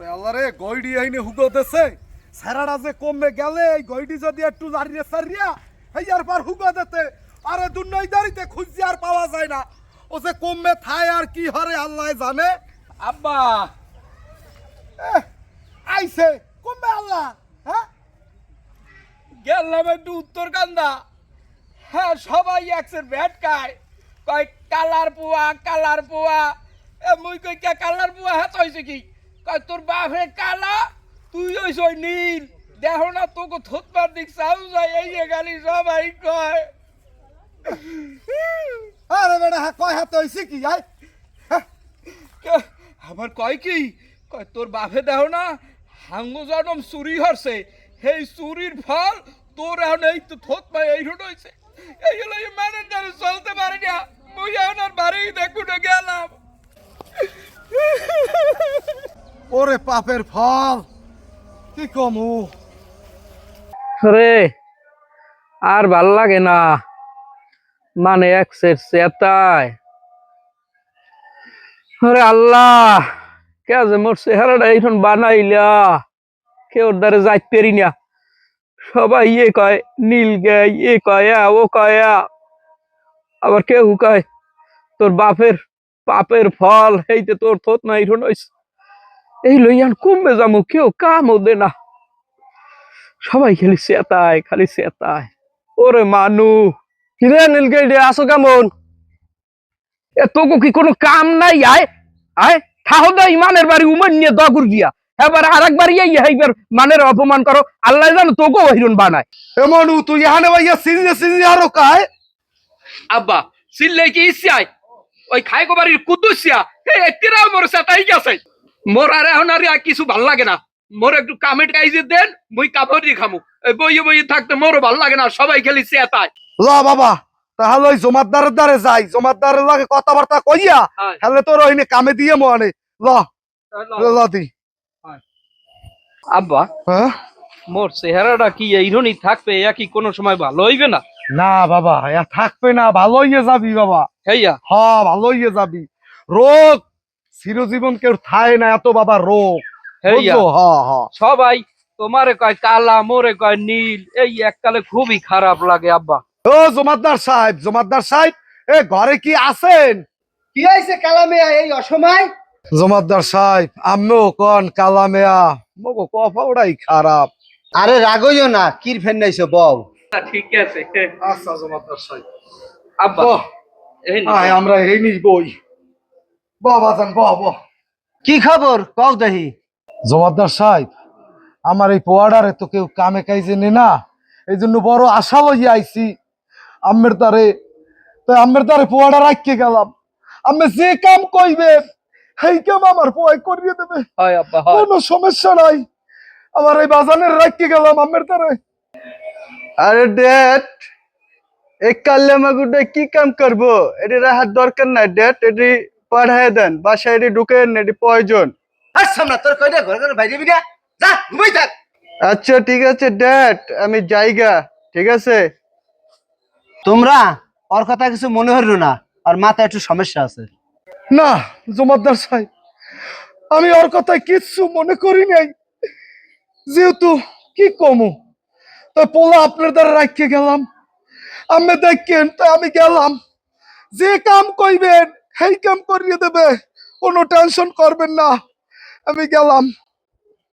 আল্লাহ রে গইডি আইনে হুগো দেছে সারাটা যে কমে গেলে এই গইডি যদি একটু লাড়িয়ে সারিয়া হেয়ার পর হুগো দিতে আরে দুনই দাঁড়িতে খুঁজি আর পাওয়া যায় না ও যে কমে থায় আর কি হরে আল্লাহ জানে। আব্বা আইছে কমে আল্লাহ। হ্যাঁ গেলাম একটু উত্তর কান্দা। হ্যাঁ সবাই একসের ভেট খায় কয় কালার পোয়া মুই কই কে কালার পোয়া হাত হইছে কি কয় তোর বাপে কালা তুই হইছ ওই নীল দেখো না তোকে থতবার দিক চাউ যায় এই যে গালি সবাই কয়। আরে বেটা কয় হাত হইছে কি আই আবার কয় কি কয় তোর বাপে দেখো না হাঙ্গো জনম চুরি হরছে সেই চুরির ফল তোর এখন এই তো থত পাই এই রোড হয়েছে এই হলো এই ম্যানেজার চলতে পারি না মুই এখন আর বাড়ি দেখুন গেলাম। ওরে পাপের ফল কি কমু রে আর ভাল লাগে না মানে একসের চেতায় আরে আল্লাহ কে যে মোর চেহারাটা এইখন বানাইলা কেউ দ্বারে যাইতে পারি না সবাই ইয়ে কয় নীল গাই এ কয় ও কয় আবার কেউ কয় তোর বাপের পাপের ফল এইতে তোর থত না এইখন হইছে এই লইয়ান কমবে যামু কেউ কামও দে না সবাই খালি চেতায় ওরে মানু কিরে নীলগাইডে আসো কেমন এ তোকে কি কোনো কাম নাই আয় আয় ঠাহো দা ইমানের বাড়ি উমান নিয়ে দগুর গিয়া এবার আর একবার এইবার মানের অপমান করো আল্লাহ জানো তোকেও হিরণ বানায় এমন তুই এখানে ভাইয়া সিরিয়ে আরো কায় আব্বা সিল্লে কি ইচ্ছাই ওই খাই বাড়ির কুদ্দুসিয়া এই একটিরাও মোর সাতাই গেছে মোর আর এখন আর কিছু ভাল লাগে না মোর একটু কামেট কাইজে দেন মুই কাপড় খামু এই বইয়ে থাকতে মোরও ভাল লাগে না সবাই খেলি চেতায়। ল বাবা তাহলে ওই জমাদ্দারের দ্বারে যাই জমাদ্দারের লাগে কথাবার্তা কইয়া তাহলে তোর ওইনে কামে দিয়ে মনে ল ল দি আব্বা হ্যাঁ মোর চেহারাটা কি এইরকমই থাকবে কি কোনো সময় ভালো হইবে না? না বাবা এ থাকবে না ভালো হইয়ে যাবি বাবা হেইয়া হ্যাঁ ভালো হইয়ে যাবি রোগ চিরজীবন কেউ থায় না এত বাবা রোগ হেইয়া বুঝছো? হ্যাঁ হ্যাঁ সবাই তোমারে কয় কালা মোরে কয় নীল এই এককালে খুবই খারাপ লাগে আব্বা। ও জমাদ্দার সাহেব এ ঘরে কি আছেন? কি হয়েছে কালামিয়া এই অসময়? জমাদ্দার সাহেব আমিও কন কালামেয়া মগো কফাওড়াই খারাপ। আরে রাগইও না কির ফেন নাইছো বউ। ঠিক আছে আচ্ছা জমাদ্দার সাহেব আব্বা বহ এই আয় আমরা এই নিস বই বাবা যান বহ কি খবর কও দেহি। জমাদ্দার সাহেব আমার এই পোয়াডারে তো কেউ কামে কাইজে নে না এই জন্য বড় আশা লইয়া আইছি আম্মের দ্বারে পোয়াডা রাখতে গেলাম আমি যে কাম কইবে সেই কাম আমার পোয়াই করিয়ে দেবে হয় আব্বা হয় কোনো সমস্যা নাই আমার এই বাজানের রাখতে গেলাম আম্মের দ্বারে। আরে ডেট এক কাল্লামাগুডে কি কাম করবো এটি রাহার দরকার নাই ডেট এটি পাঠায় দেন বাসায় এটি ঢুকে এটি প্রয়োজন। আচ্ছা ঠিক আছে ডেট আমি যাইগা ঠিক আছে। তোমরা ওর কথা কিছু মনে হলো না আর মাথায় একটু সমস্যা আছে। না জমাদ্দার সাহেব আমি ওর কথায় কিচ্ছু মনে করি নাই যেহেতু কি কমু তাই পোলা আপনার দ্বারা রাখতে গেলাম আমি দেখেন তাই আমি গেলাম যে কাম কইবেন সেই কাম করিয়ে দেবে কোনো টেনশন করবেন না আমি গেলাম।